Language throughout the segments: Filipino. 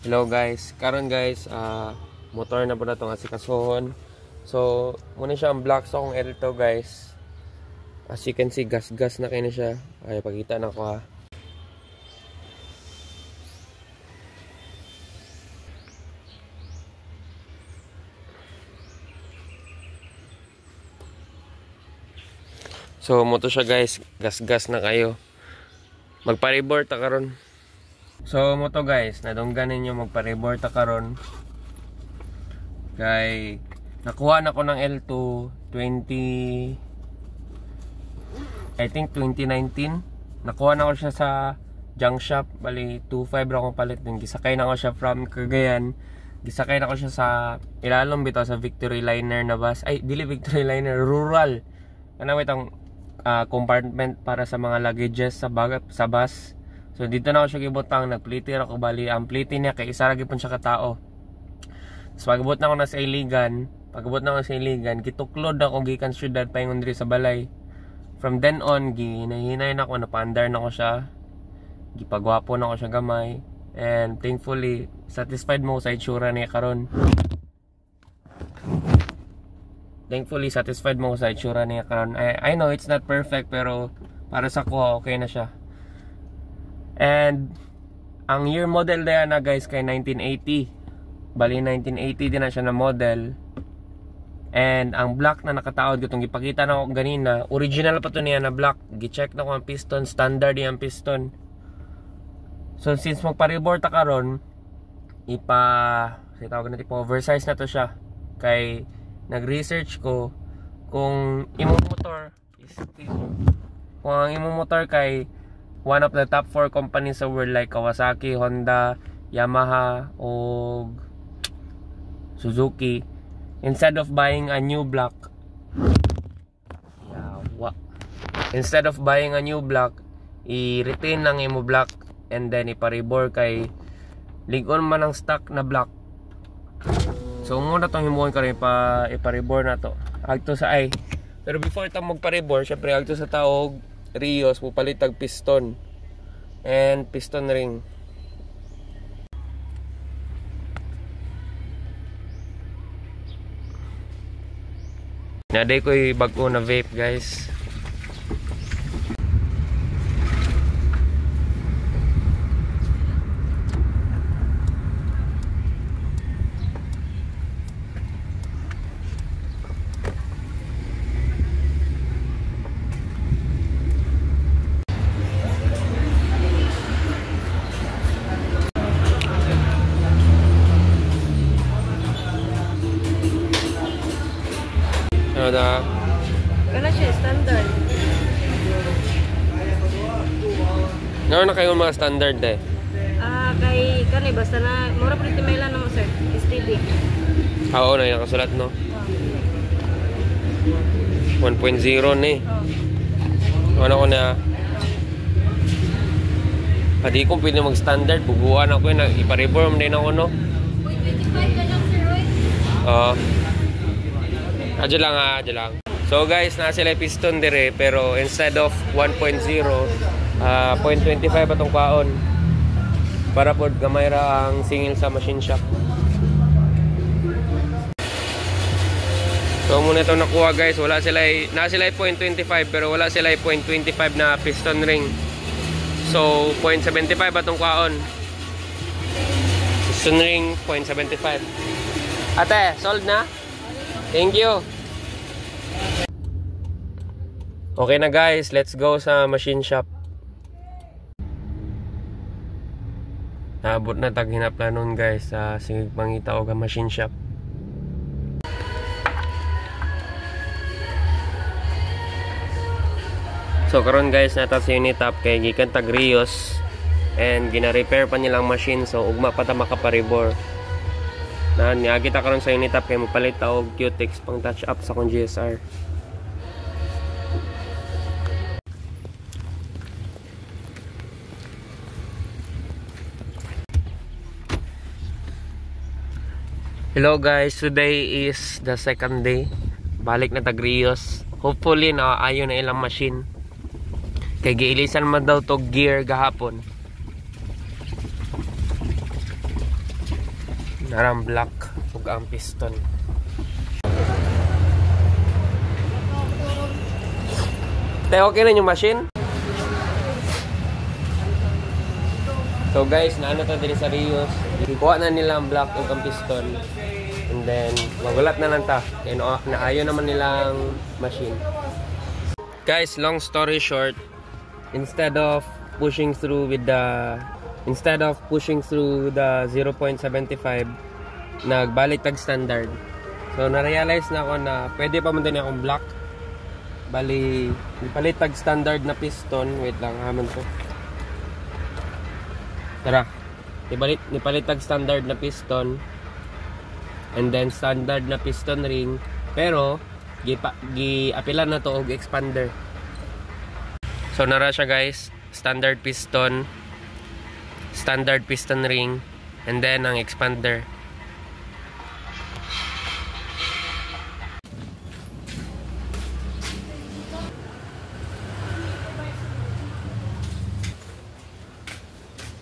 Hello guys, karon guys, motor na po na itong asikasuhon. So, muna siya ang black sa akong L2 guys. As you can see, gas-gas na kayo na siya. Ay, pagkita na ko ha. So, moto siya guys, gas-gas na kayo. Magpa-rebort ta karon. So, moto guys, nadunggan ninyo magpa-rebort ta karon. Kay nakuha na ko ng L2 2019. Nakuha na ko siya sa junk shop, bali 2.5 ra akong palit din. Gisakay na ko siya from Cagayan. Gisakay na ko siya sa ilalom bitaw sa Victory Liner na bus. Ay, dili Victory Liner, rural. Kanang itong compartment para sa mga luggages sa bus. So dito na ako siya gibutang, nagpliti ako, bali ang pliti niya kay isa ra gyud siya ka tao. So pagabot na ako na sa Iligan, kituklod ako gikan syudad paingon diri sa balay. From then on, ginahinay na ako, napaandar na ako siya. Gipagwapo na ako siya gamay. And thankfully, satisfied mo sa itsura niya karon. I know it's not perfect pero para sa ko okay na siya. And ang year model na guys kay 1980. Bali 1980 din na siya na model. And ang black na nakataod gutong gipakita na ko ganina, original pa to niya na black. Gi-check na ko ang piston, standard yung piston. So since magpa-rebort ta karon, oversize na to siya. Kay nag-research ko kung imong motor kay one of the top 4 companies sa world like Kawasaki, Honda, Yamaha, o Suzuki. Instead of buying a new block, i-retain lang imo block and then ipa-rebore kay ligon man ang stock na block. So muna itong himuon ka rin ipa-rebore na to. Agto sa ay. Pero before itong magpa-rebore, syempre agto sa taog Rios, pupalitag piston and piston ring. Naday ko'y bago na vape guys. Ano na? Kana siya, standard. Ano na kayo mga standard eh? Kay kanay basta na mura pa rin lang naman sir. STD. Oo na yung kasulat no? 1.0 na eh. Ano ko na? Pati kung pwede mag-standard, buguan ako yun. Ipa-reform din ako no? 0.25 ka lang sir Roy? Oo. Adyo lang. So guys, na sila piston dire pero instead of 1.0, 0.25 atong kaon. Para pod gamay ra ang singil sa machine shop. So muna ito nakuha guys, na sila 0.25 pero wala sila 0.25 na piston ring. So 0.75 atong kaon. Piston ring 0.75. Ate, sold na? Thank you. Okay na guys, let's go sa machine shop. Naabot na taghinap na nun guys sa singig pangita o machine shop. So karon guys, nata sa unit up kay gikan tag Rios and gina-repair pa nilang machine, so ugma pa ta makaparibor. Na niagita karon sa unit up kay mopalit ta og Q-Tex pang touch up sa kong GSR. Hello guys, today is the second day. Balik na tag Rios. Hopefully na ayo na ilang machine. Kay giilisan man daw to gear gahapon. Narang black ug ang piston. Te, okay na yung machine? So guys, naano to din sa Rios. Ikuha na nila ang black ug ang piston. And then, magulat na lang ta. Kaya naayo naman nilang machine. Guys, long story short, instead of pushing through the 0.75, nagbalik tag standard. So na-realize na ako na pwede pa man din akong black. Bali, ipalit tag standard na piston. Wait lang, haman to. Tara. Ipalit tag standard na piston. And then standard na piston ring. Pero gi-apilan na to og expander. So nara siya guys, standard piston ring, and then ang expander.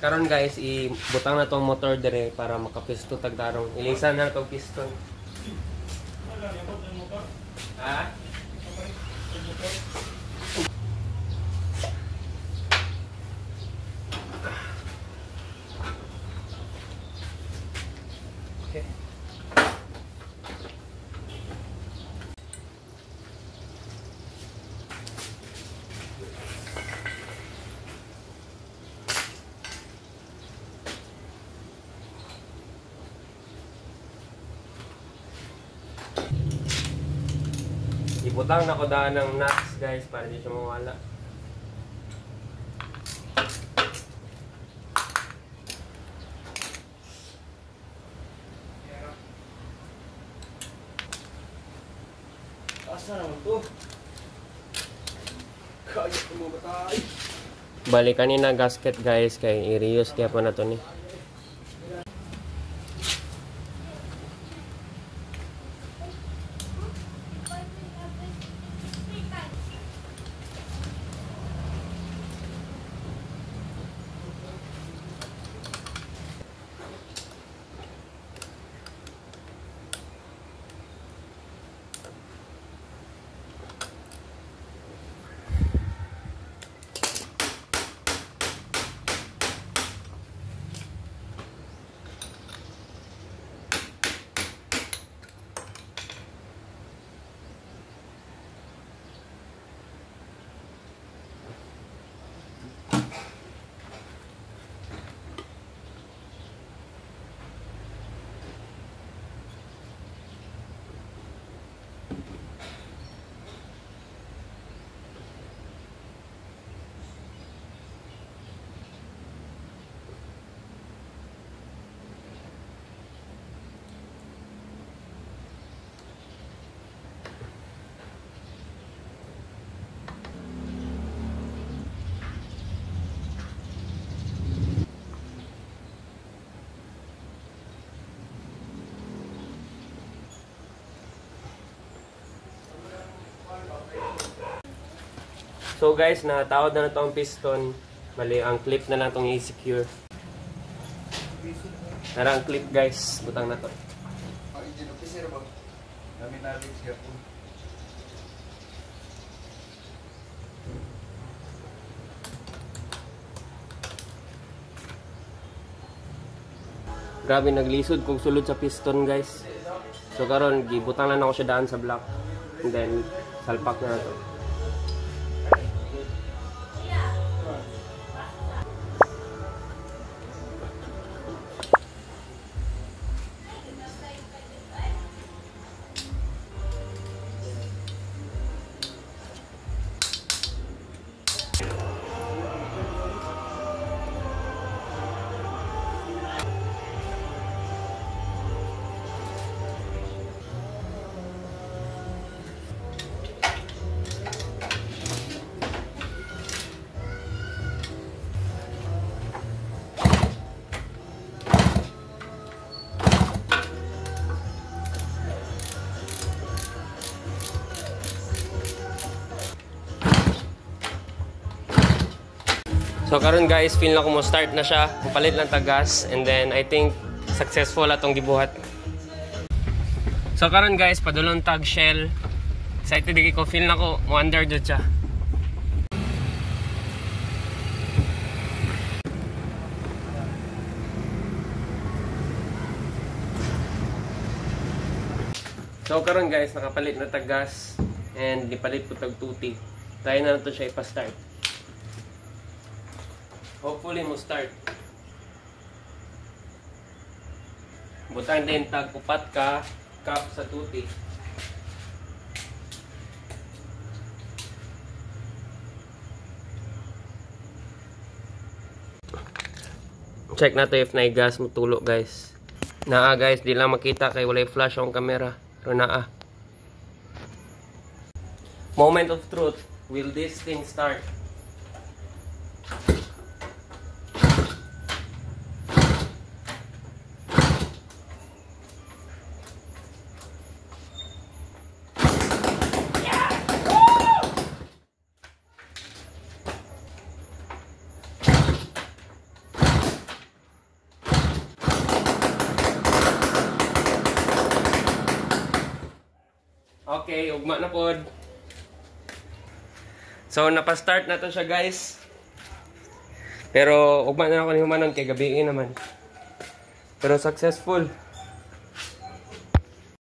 Karon guys, ibutang na tong motor dire para makapisto tagtarong. Ilisan na tong piston. Ha? Okay. Ibutang na ko daan ng nuts guys para di siya mawala. Asa naman to? Kaya ko mo batay. Bali kanina gasket guys kay i-reuse kaya pa na to ni. So guys, natawad na itong piston. Bali, ang clip na lang itong i-secure. Tara ang clip guys, butang na to. Grabe, naglisod kung sulod sa piston guys. So karon gibutang lang ako siya daan sa block. And then, salpak na to. So karon guys, feel na ko mo start na siya. Palit lang ta gas and then I think successful atong gibuhat. So karon guys, padulong tag shell. Excited di ko, feel na ko mo under jud siya. So karon guys, nakapalit na tag gas and nipalit ko tag tuti. Try na to siya ipa-start. Hopefully mo start. Butang din tag upat ka cup sa tuti. Check na to if na gas mo tulo guys. Naa guys, di lang makita kay walay flash ang camera. Pero naa. Moment of truth. Will this thing start? Okay, ugma na pod. So, napa-start na to siya guys. Pero, ugma na ako ni humanon kay gabi naman. Pero successful.